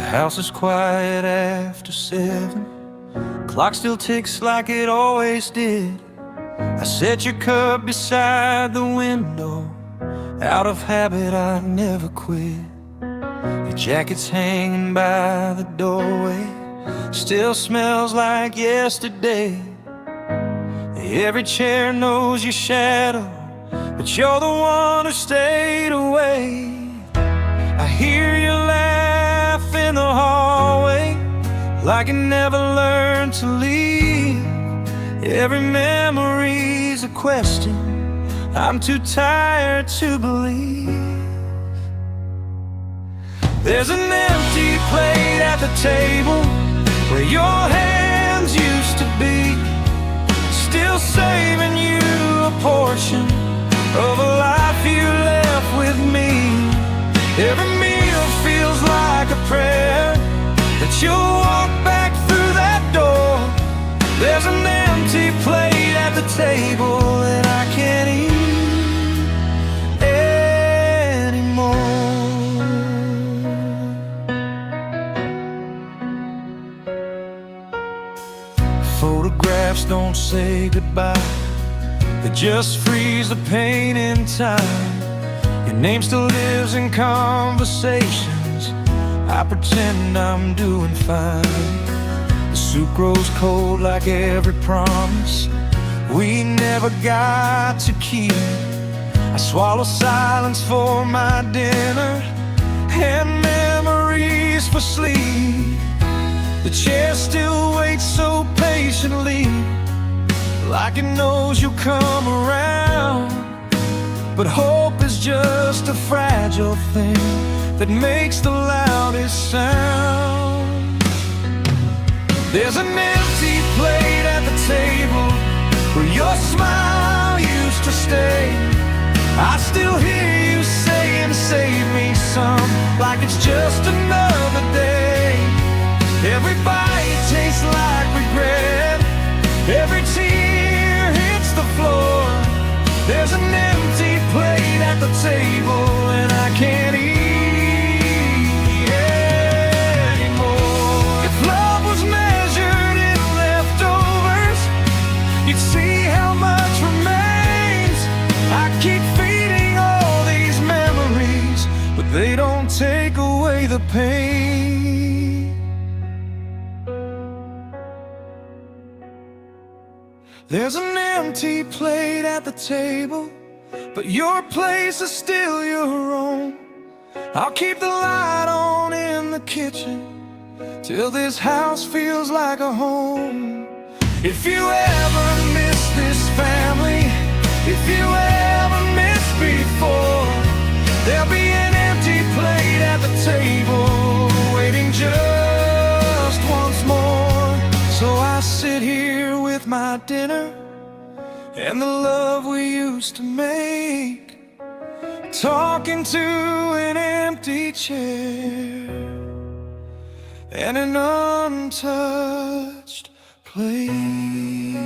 house is quiet after 7. Clock still ticks like it always did. I set your cup beside the window. Out of habit, I never quit. Your jacket's hanging by the doorway. Still smells like yesterday. Every chair knows your shadow, but you're the one who stayed away. I hear you laugh in the hallway, like you never learned to leave. Every memory's a question I'm too tired to believe. There's an empty plate at the table where your hands used to be, still saving you a portion of a life you left with me. Every meal feels like a prayer that you'll walk back through that door. Therean empty plate at the table that I can't eat anymore. Photographs don't say goodbye, they just freeze the pain in time. Your name still lives in conversations. I pretend I'm doing fine. The soup grows cold like every promise we never got to keep. I swallow silence for my dinner and memories for sleep. The chair still waits so patiently, like it knows you'll come around. But hope is just a fragile thing that makes the loudest sound. There's an empty plate at the table where your smile used to stay. I still hear you saying, save me some, like it's just another day. Every bite tastes like regret, every tear hits the floor. There's an empty plate at the table and I can't eat anymore. If love was measured in leftovers, you'd see how much remains. I keep feeding all these memories, but they don't take away the pain. There's an empty plate at the table, but your place is still your own. I'll keep the light on in the kitchen till this house feels like a home. If you ever miss this family, if you ever miss before, there'll be an empty plate at the table waiting just once more. So I sit here with my dinner and the love we used to make, talking to an empty chair and an untouched plate.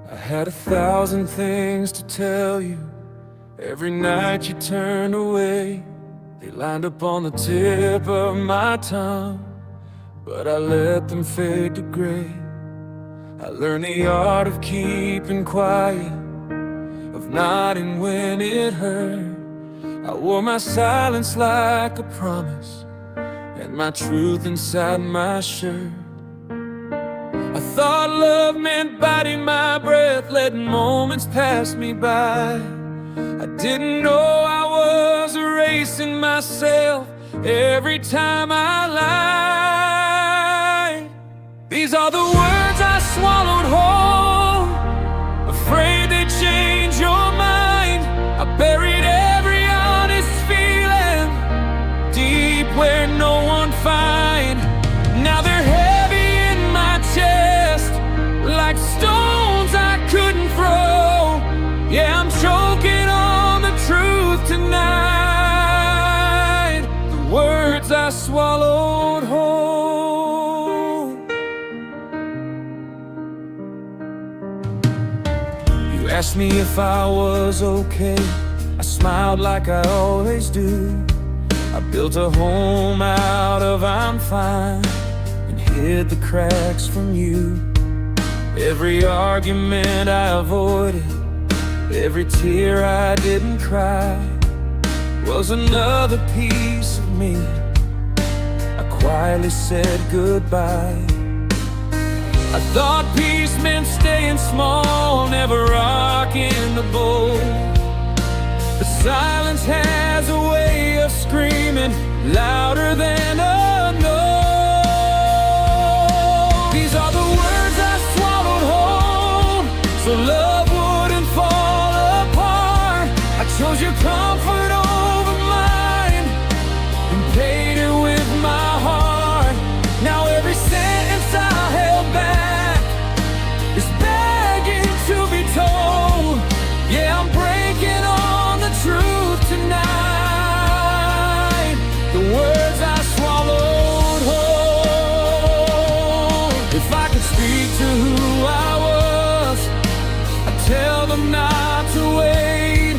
I had 1,000 things to tell you. Every night you turned away. They lined up on the tip of my tongue, but I let them fade to gray. I learned the art of keeping quiet, of nodding when it hurt. I wore my silence like a promise, and my truth inside my shirt. I thought love meant biting my breath, letting moments pass me by. I didn't know I was erasing myself every time I lied. These are the words I swallowed whole, afraid they'd change your mind. I buried every honest feeling deep where no one finds. asked me if I was okay. I smiled like I always do. I built a home out of I'm fine and hid the cracks from you. Every argument I avoided, every tear I didn't cry, was another piece of me. I quietly said goodbye. I thought peace meant staying small, never rocking the boat. But silence has a way of screaming louder than a no. These are the words I swallowed whole, so love wouldn't fall apart. I chose your comfort over mine and paid it with my heart. Now every sentence I held back is begging to be told. Yeah, I'm breaking on the truth tonight. The words I swallowed whole. If I could speak to who I was, I'd tell them not to wait.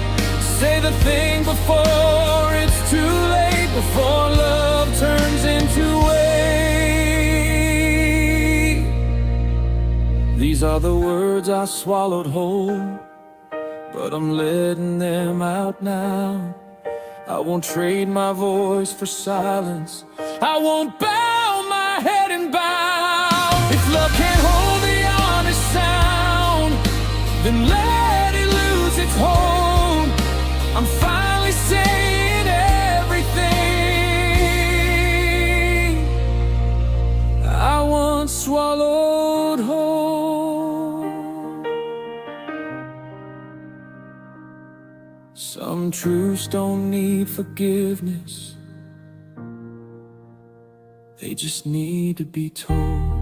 Say the thing before it's too late, before love turns into hate. These are the words I swallowed whole, but I'm letting them out now. I won't trade my voice for silence. I won't bow my head and bow. If love can't hold the honest sound, then let it lose its hold. I'm finally saying everything I once swallowed whole. Some truths don't need forgiveness, they just need to be told.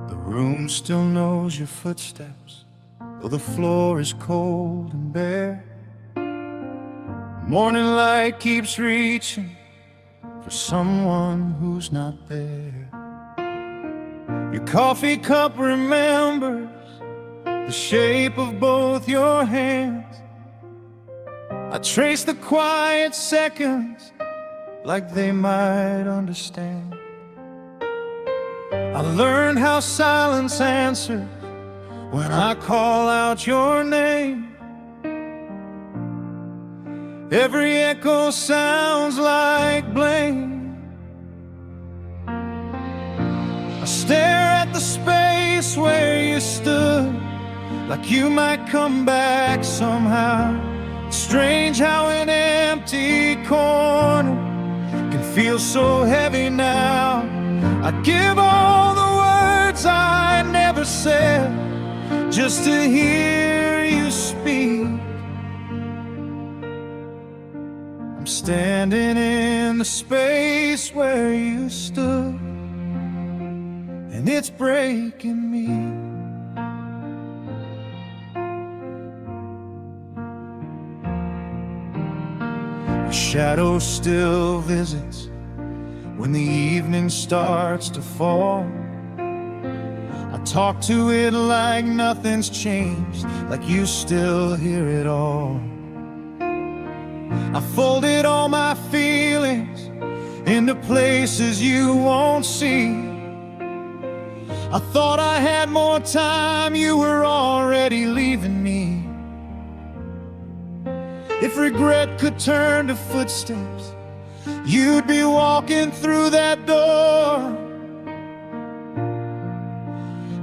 The room still knows your footsteps, though the floor is cold and bare. Morning light keeps reaching for someone who's not there. Your coffee cup remembers the shape of both your hands. I trace the quiet seconds like they might understand. I learned how silence answers when I call out your name. Every echo sounds like blame. I stare at the space where you stood, like you might come back somehow. It's strange how an empty corner can feel so heavy now. I'd give all the words I never said just to hear you speak. I'm standing in the space where you stood, and it's breaking me. Your shadow still visits when the evening starts to fall. I talk to it like nothing's changed, like you still hear it all. I folded all my feelings into places you won't see. I thought I had more time, you were already leaving me. If regret could turn to footsteps, you'd be walking through that door.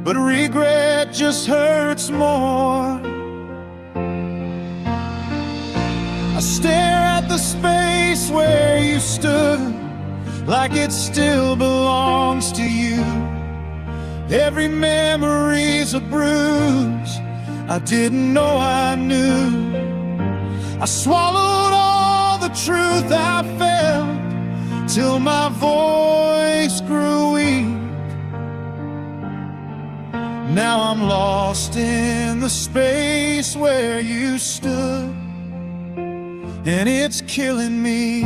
But regret just hurts more. I stare at the space where you stood, like it still belongs to you. Every memory's a bruise I didn't know I knew. I swallowed all the truth I felt till my voice grew weak. Now I'm lost in the space where you stood, and it's killing me.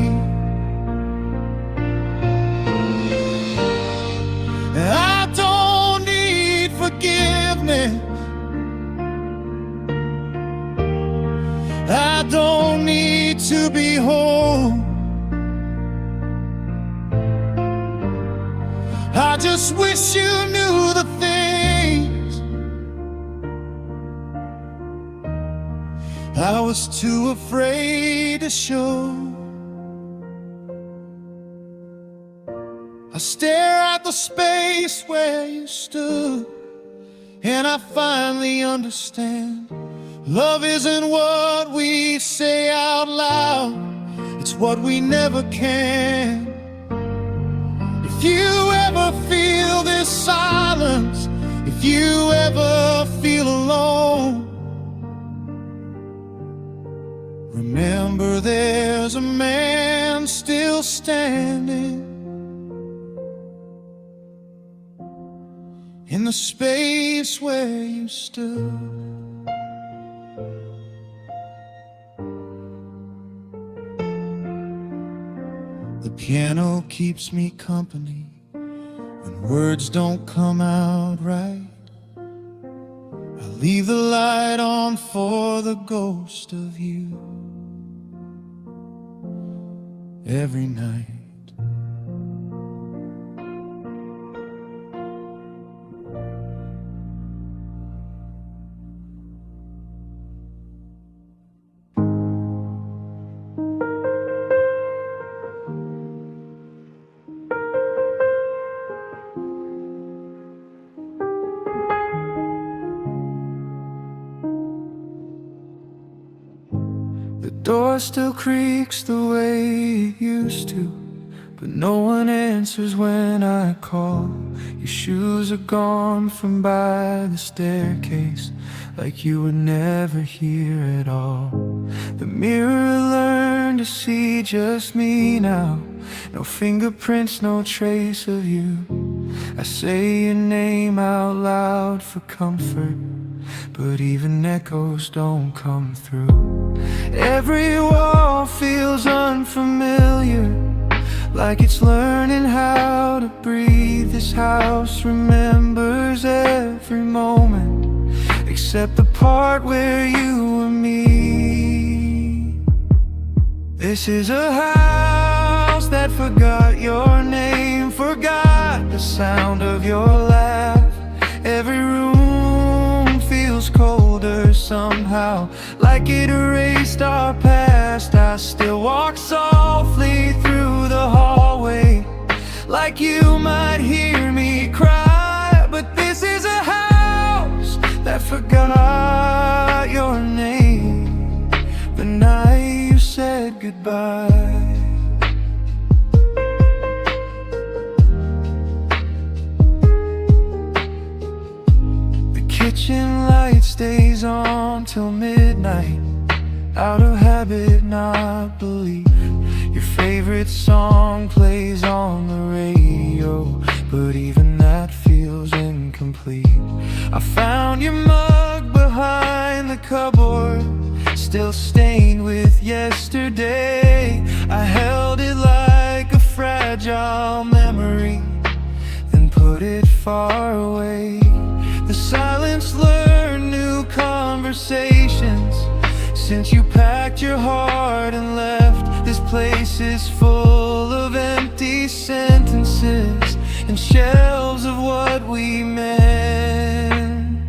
I don't need forgiveness, I don't need to be whole. I just wish you knew the things I was too afraid to show. I stare at the space where you stood, and I finally understand. Love isn't what we say out loud, it's what we never can. If you ever feel this silence, if you ever feel alone, remember there's a man still standing in the space where you stood. The piano keeps me company when words don't come out right. I leave the light on for the ghost of you every night. The door still creaks the way it used to, but no one answers when I call. Your shoes are gone from by the staircase, like you were never here at all. The mirror learned to see just me now. No fingerprints, no trace of you. I say your name out loud for comfort, but even echoes don't come through. Every wall feels unfamiliar, like it's learning how to breathe. This house remembers every moment, except the part where you were me. This is a house that forgot your name, forgot the sound of your laugh. Every room feels colder somehow, like it erased our past. I still walk softly through the hallway, like you might hear me cry. But this is a house that forgot your name the night you said goodbye. Kitchen light stays on till midnight, out of habit, not belief. Your favorite song plays on the radio, but even that feels incomplete. I found your mug behind the cupboard, still stained with yesterday. I held it like a fragile memory, then put it far away. The silence learned new conversations since you packed your heart and left. This place is full of empty sentences and shelves of what we meant.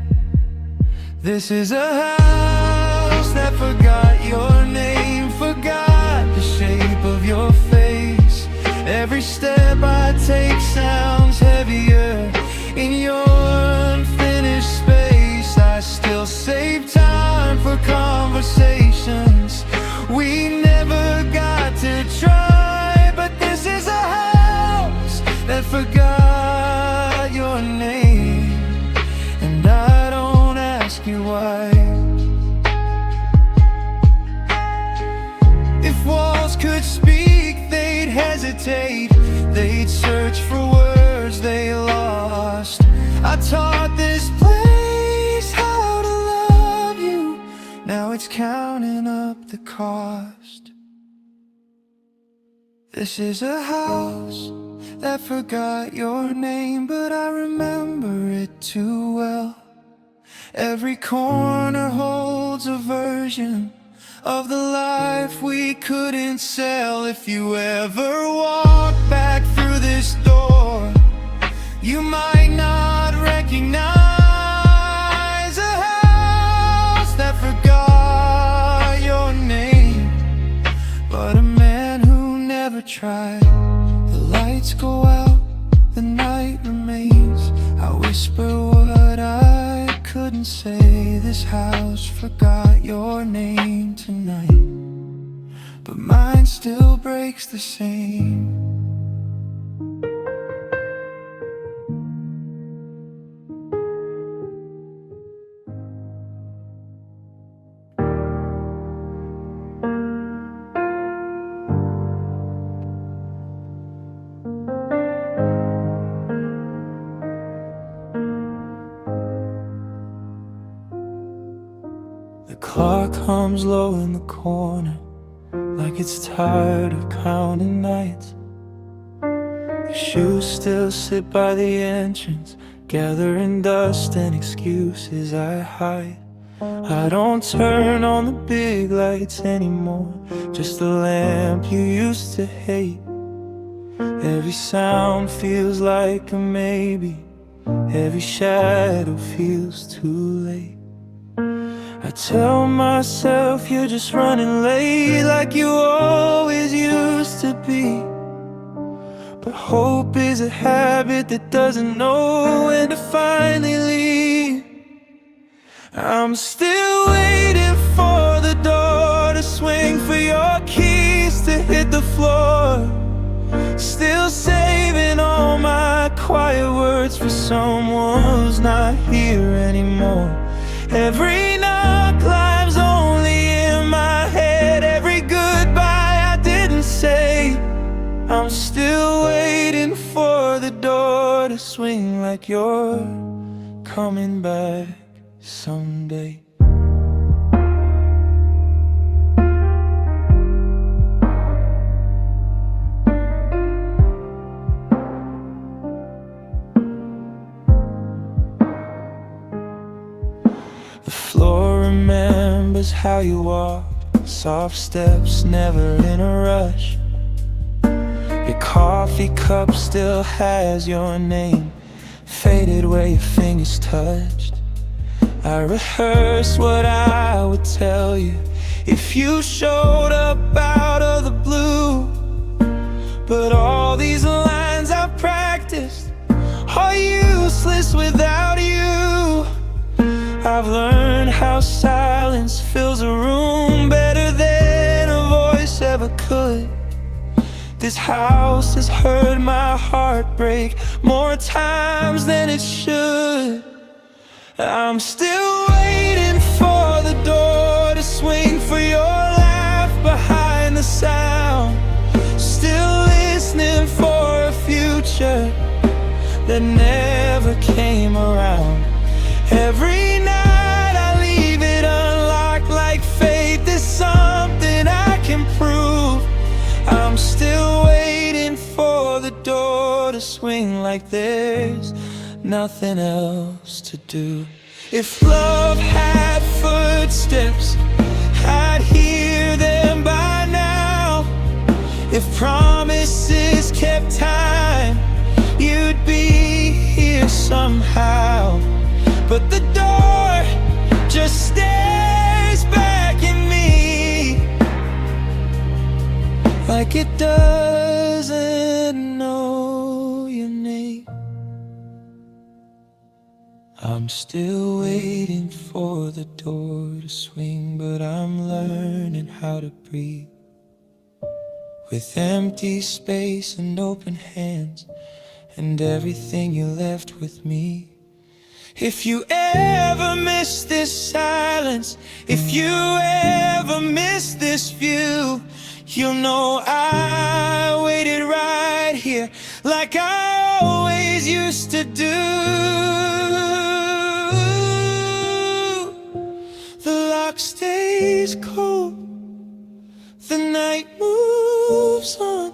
This is a house that forgot your name, forgot the shape of your face. Every step I take sounds heavier in your unfinished space. I still save time for conversations we never got to try. But this is a house that forgot your name. wait, they'd search for words they lost. I taught this place how to love you, now it's counting up the cost. This is a house that forgot your name, but I remember it too well. Every corner holds a version of the life we couldn't sell. If you ever walk back through this door, you might not recognize a house that forgot your name, but a man who never tried. The lights go out, the night remains. I whisper what I couldn't say. This house forgot your name tonight, but mine still breaks the same. The clock hums low in the corner, like it's tired of counting nights. The shoes still sit by the entrance, gathering dust and excuses I hide. I don't turn on the big lights anymore, just the lamp you used to hate. Every sound feels like a maybe, every shadow feels too late. I tell myself you're just running late, like you always used to be. But hope is a habit that doesn't know when to finally leave. I'm still waiting for the door to swing, for your keys to hit the floor. Still saving all my quiet words for someone who's not here anymore. Every knock lives only in my head, every goodbye I didn't say. I'm still waiting for the door to swing, like you're coming back someday. The floor remembers how you walk, soft steps, never in a rush. Your coffee cup still has your name, faded where your fingers touched. I rehearsed what I would tell you if you showed up out of the blue. But all these lines I've practiced are useless without you. I've learned how silence fills a room better than a voice ever could. This house has heard my heart break more times than it should. I'm still waiting for the door to swing, for your laugh behind the sound. Still listening for a future that never came around. Every night I leave it unlocked, like faith is something I can prove. I'm still waiting for the door to swing, like there's nothing else to do. If love had footsteps, I'd hear them by now. If promises kept time, you'd be here somehow. But the door just stares back at me, like it doesn't know your name. I'm still waiting for the door to swing, but I'm learning how to breathe. With empty space and open hands, and everything you left with me. If you ever miss this silence, if you ever miss this view, you'll know I waited right here like I always used to do. The lock stays cold, the night moves on,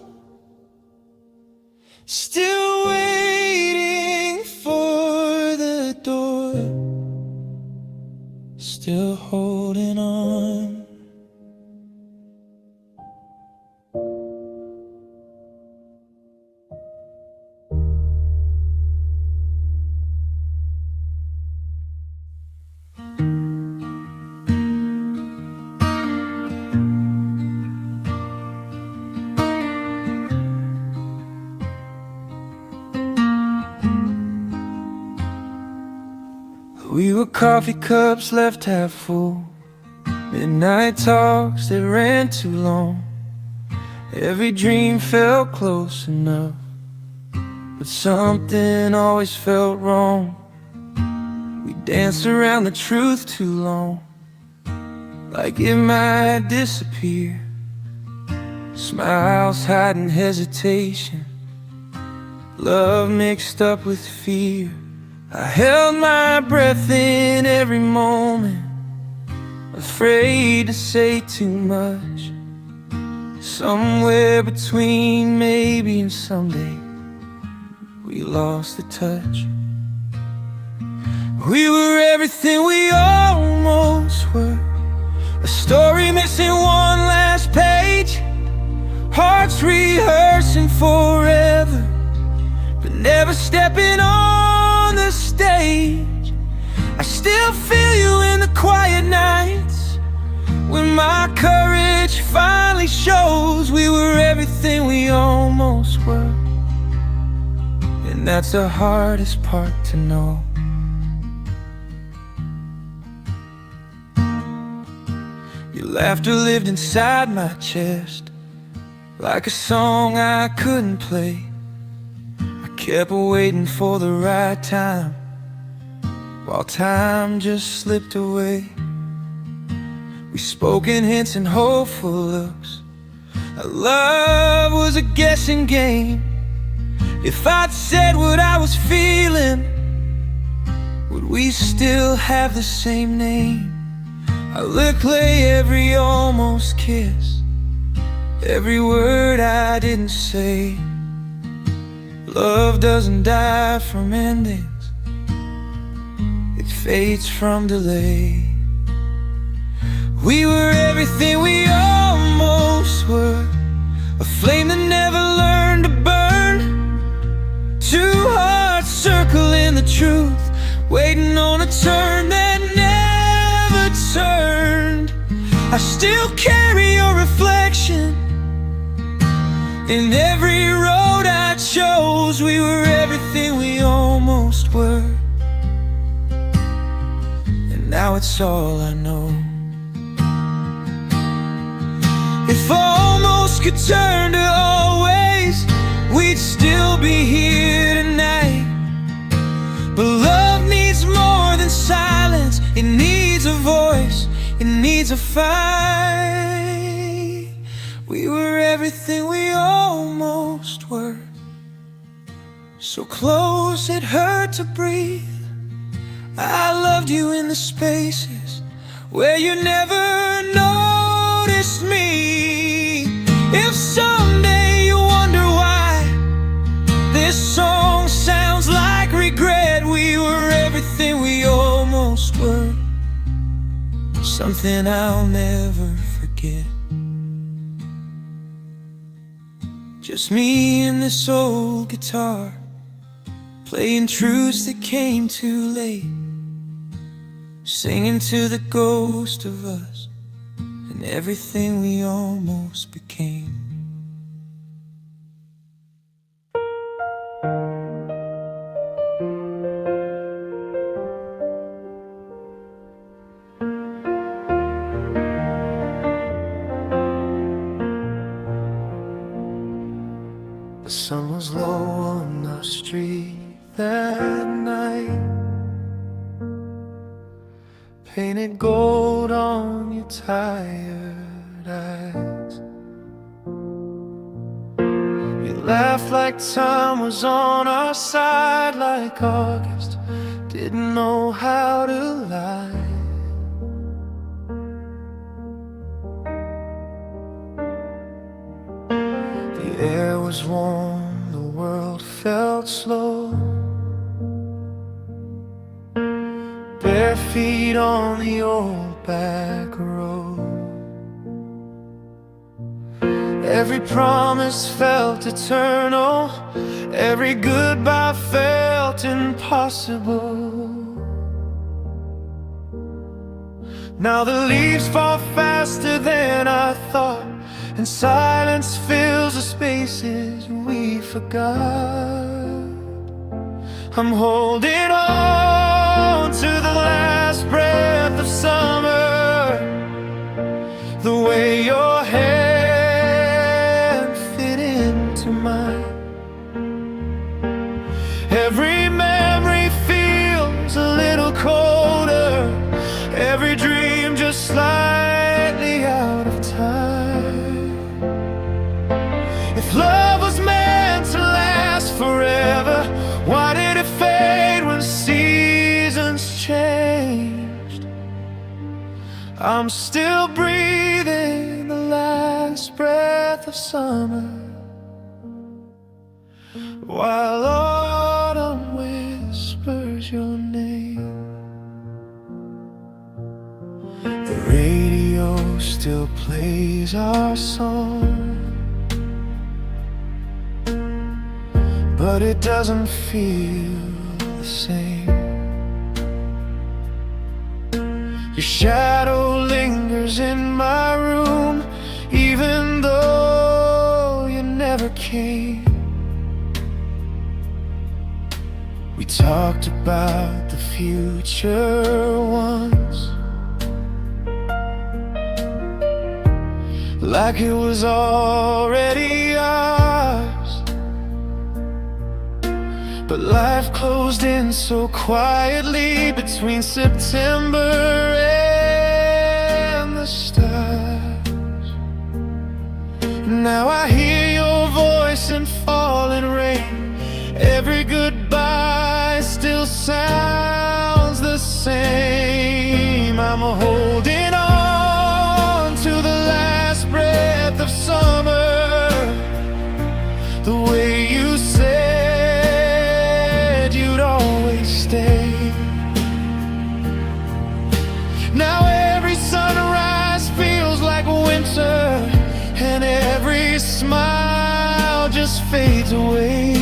still waiting for the door, still holding on. We were coffee cups left half full, midnight talks that ran too long. Every dream felt close enough, but something always felt wrong. We danced around the truth too long, like it might disappear. Smiles hiding hesitation, love mixed up with fear. I held my breath in every moment, afraid to say too much. Somewhere between maybe and someday, we lost the touch. We were everything we almost were, a story missing one last page, hearts rehearsing forever, but never stepping on the stage. I still feel you in the quiet nights, when my courage finally shows. We were everything we almost were, and that's the hardest part to know. Your laughter lived inside my chest, like a song I couldn't play. Kept waiting for the right time, while time just slipped away. We spoke in hints and hopeful looks. Our love was a guessing game. If I'd said what I was feeling, would we still have the same name? I replay every almost kiss, every word I didn't say. Love doesn't die from endings, it fades from delay. We were everything we almost were, a flame that never learned to burn. Two hearts circling the truth, waiting on a turn that never turned. I still carry your reflection in every road I chose. We were everything we almost were, and now it's all I know. If almost could turn to always, we'd still be here tonight. But love needs more than silence, it needs a voice, it needs a fight. We were everything we almost were, so close it hurt to breathe. I loved you in the spaces where you never noticed me. If someday you wonder why this song sounds like regret, we were everything we almost were, something I'll never forget. Just me and this old guitar, playing truths that came too late, singing to the ghost of us and everything we almost became. The sun was low on the street that night, painted gold on your tired eyes. Laughed like time was on our side, like August didn't know how to lie. The air was warm, the world felt slow. Bare feet on the old back road. Every promise felt eternal, every goodbye felt impossible. Now the leaves fall faster than I thought, and silence fills the spaces we forgot. I'm holding on to the last breath of summer, the way your hand fit into mine. Every memory feels a little colder, every dream just slightly out of time. If love was meant to last forever, why did it fade when seasons changed? I'm still breathing the last breath of summer, while autumn whispers your name. The radio still plays our song, but it doesn't feel the same. Your shadow lingers in my room, even though you never came. We talked about the future once, like it was already ours. But life closed in so quietly between September and the stars. Now I hear your voice in falling rain. Every goodbye still sounds the same. I'm holding on to the last breath of summer, the way you said you'd always stay. Now every sunrise feels like winter, and every smile just fades away.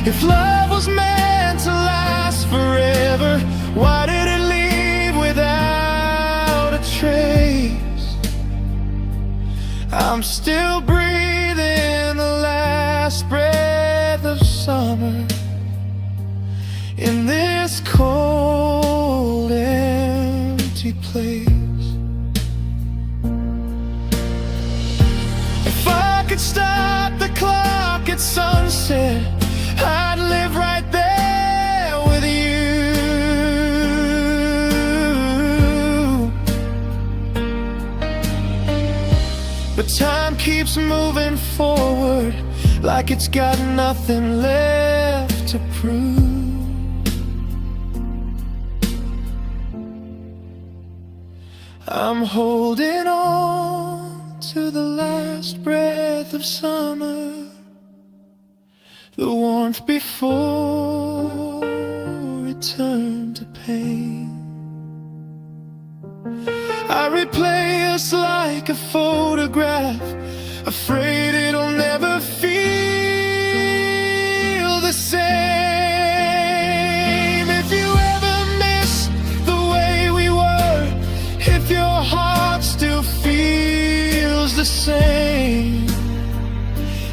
If love was meant to last forever, why did it leave without a trace? I'm still breathing the last breath of summer in this cold, empty place. If I could stop the clock at sunset, I'd live right there with you. But time keeps moving forward, like it's got nothing left to prove. I'm holding on to the last breath of summer, the warmth before it turned to pain. I replay us like a photograph, afraid it'll never feel the same. If you ever miss the way we were, if your heart still feels the same,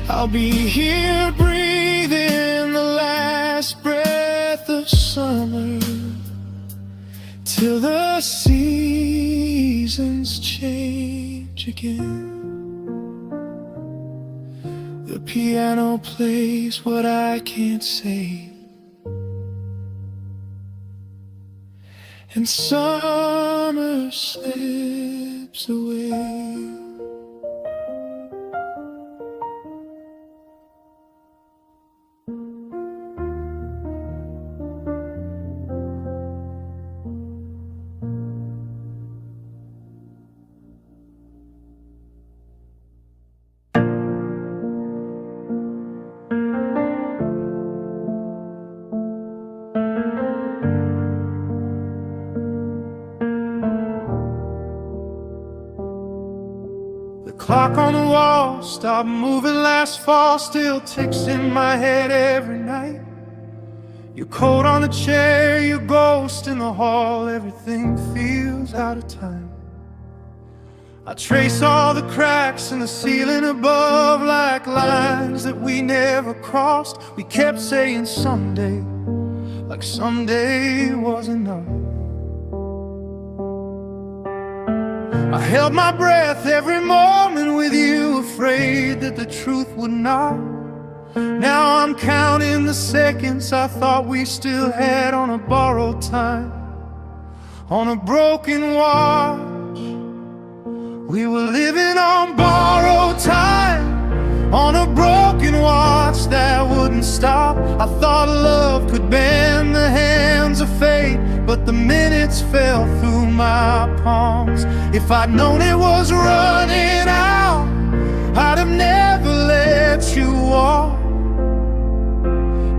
I'll be here breathing the last breath of summer, till the seasons change again. The piano plays what I can't say, and summer slips away. Clock on the wall stopped moving last fall, still ticks in my head every night. Your coat on the chair, your ghost in the hall, everything feels out of time. I trace all the cracks in the ceiling above like lines that we never crossed. We kept saying someday, like someday was enough. I held my breath every moment with you, afraid that the truth would knock. Now I'm counting the seconds I thought we still had on a borrowed time. On a broken watch, we were living on borrowed time. On a broken watch that wouldn't stop. I thought love could bend the hands of fate, but the minutes fell through my palms. If I'd known it was running out, I'd have never let you walk.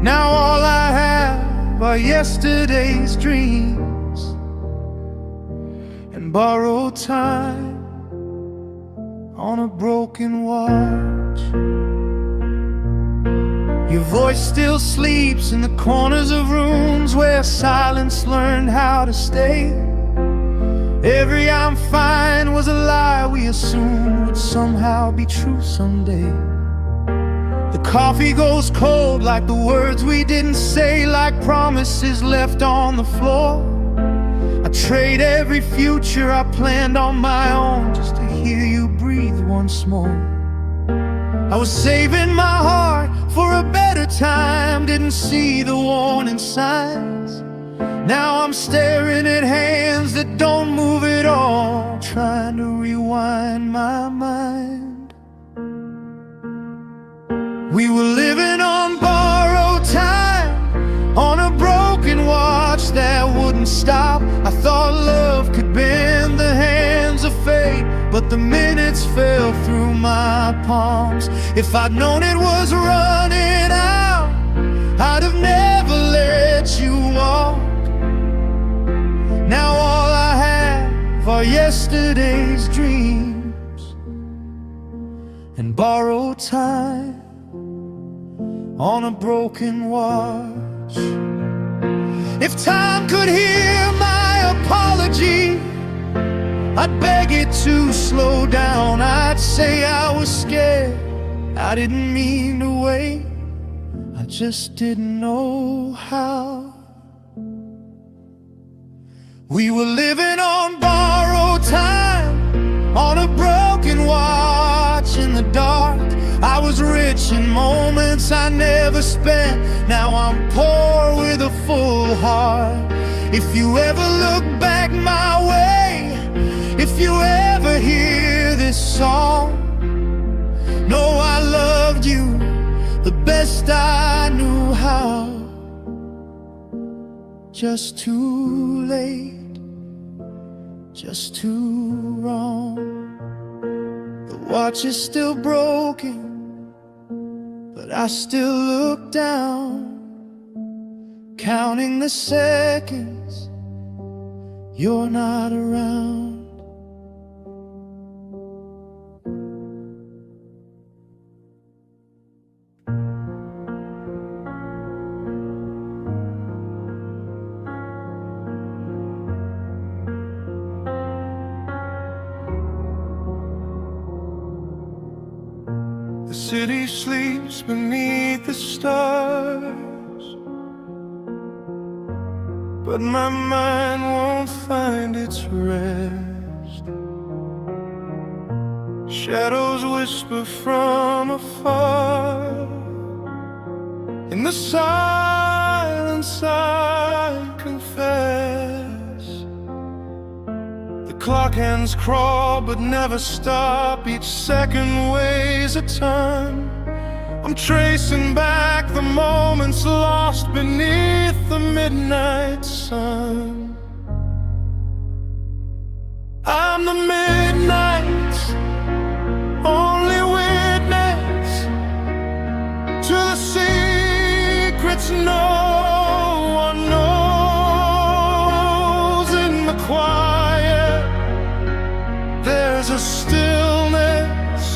Now all I have are yesterday's dreams and borrowed time on a broken watch. Your voice still sleeps in the corners of rooms where silence learned how to stay. Every "I'm fine" was a lie we assumed would somehow be true someday. The coffee goes cold like the words we didn't say, like promises left on the floor. I trade every future I planned on my own just to hear you breathe once more. I was saving my heart for a better time, didn't see the warning signs. Now I'm staring at hands that don't move at all, trying to rewind my mind. We were living on borrowed time, on a broken watch that wouldn't stop. I thought love could bend the hands of fate, but the minutes fell through my palms. If I'd known it was running out, I'd have never let you walk. Now all I have are yesterday's dreams and borrowed time on a broken watch. If time could hear my apology, I'd beg it to slow down. I'd say I was scared, I didn't mean to wait, I just didn't know how. We were living on borrowed time, on a broken watch in the dark. I was rich in moments I never spent, now I'm poor with a full heart. If you ever look back my way, if you ever hear this song, know I loved you the best I knew how. Just too late, just too wrong. The watch is still broken, but I still look down, counting the seconds you're not around. The city sleeps beneath the stars, but my mind won't find its rest. Shadows whisper from afar, in the silence I confess. The clock hands crawl but never stop, each second weighs a ton. I'm tracing back the moments lost beneath the midnight sun. I'm the midnight's only witness to the secrets no one knows. In the quiet there's a stillness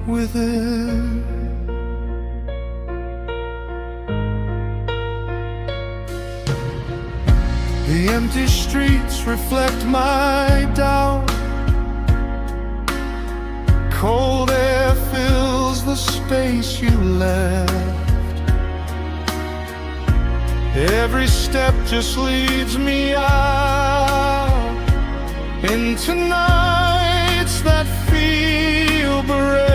within. The empty streets reflect my doubt. Cold air fills the space you left. Every step just leads me out into nights that feel bereft.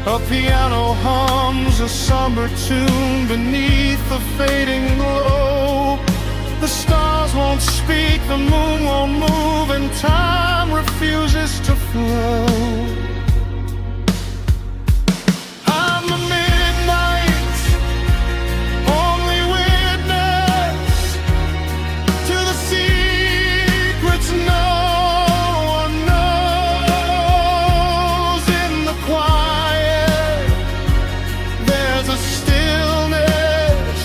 A piano hums a summer tune beneath the fading glow. The stars won't speak, the moon won't move, and time refuses to flow. I'm the midnight, only witness to the secrets no one knows. In the quiet, there's a stillness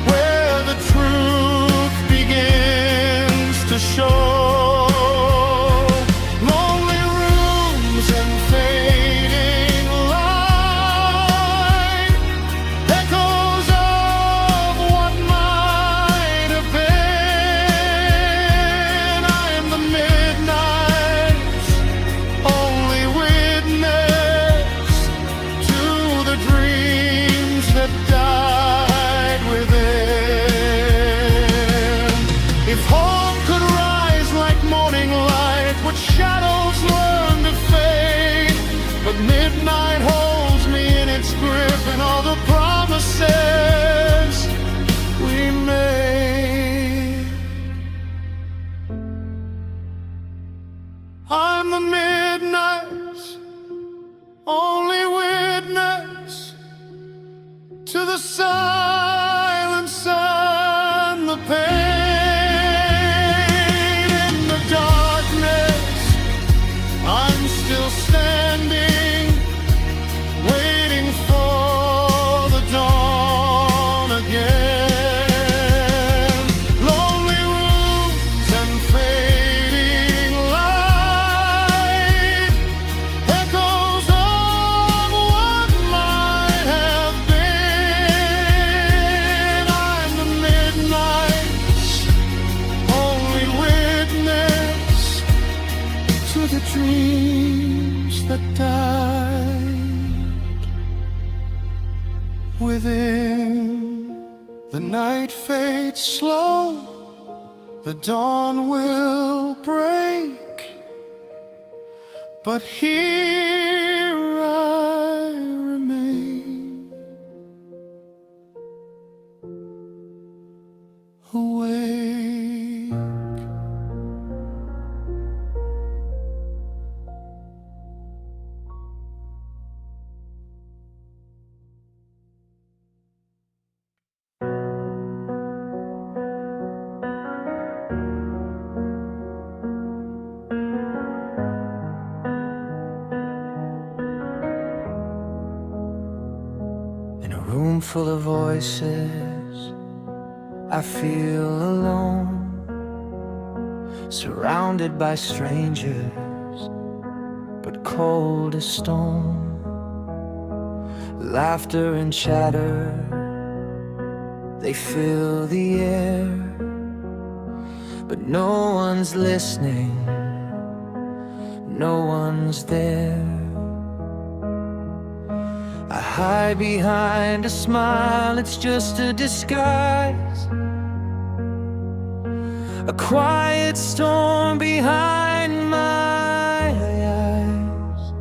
where the truth begins to show. Lonely rooms and fading light, echoes of what might have been. I am the midnight's only witness to the dreams that died within. If hope could rise like morning light, would shadows learn to fade? But midnight holds me in its grip, and all the promises we made. I'm the midnight's only witness to the silence and the pain. In the darkness, I'm still standing, waiting for the dawn again. Lonely rooms and fading light, echoes of what might have been. I'm the midnight's only witness to the dreams that died within. The night fades slow, the dawn will break, but here I remain, awake. In a room full of voices, I feel alone, surrounded by strangers, but cold as stone. Laughter and chatter, they fill the air, but no one's listening, no one's there. I hide behind a smile, it's just a disguise, a quiet storm behind my eyes.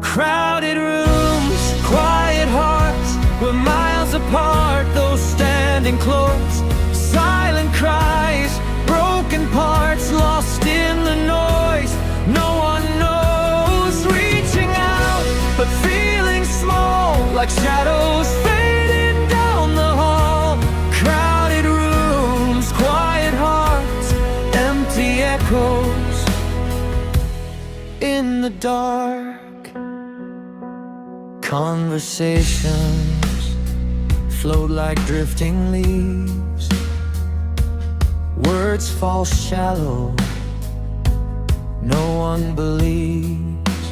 Crowded rooms, quiet hearts, we're miles apart, those standing close. Silent cries, broken parts, lost in the noise. No one knows, reaching out, but feeling small, like shadows fading down the hall. Crowded rooms, quiet hearts, empty echoes in the dark. Conversations float like drifting leaves, words fall shallow, no one believes.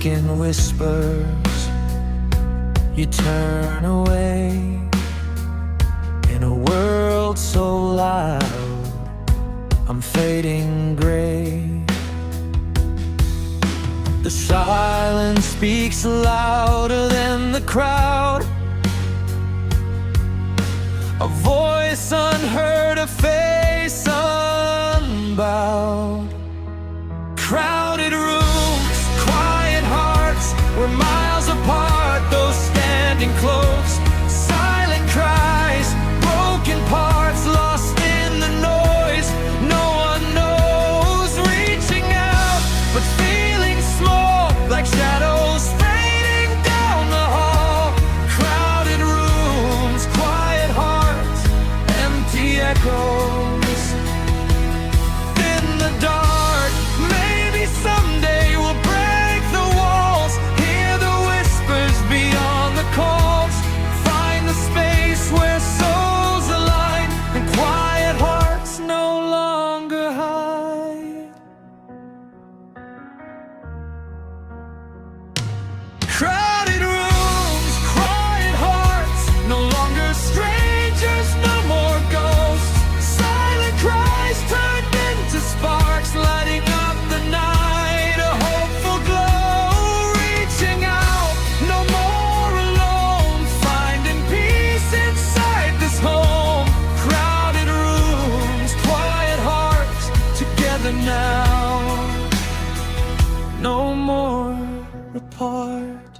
broken whispers, you turn away. In a world so loud, I'm fading gray. The silence speaks louder than the crowd, a voice unheard, a face unbowed. Crowded rooms, quiet hearts, we're miles apart, those standing close. Silent cries, broken parts, lost in the noise. No one knows, reaching out, but feeling small, like shadows fading down the hall. Crowded rooms, quiet hearts, empty echoes. In the dark, maybe someday we'll break the walls, hear the whispers beyond the calls, find the space where souls align and quiet hearts no longer hide. Crowded rooms, quiet hearts, no longer strangers, no more ghosts. Silent cries turned into sparks, lighting up the night, a hopeful glow. Reaching out, no more alone, finding peace inside this home. Crowded rooms, quiet hearts, together now, no more apart.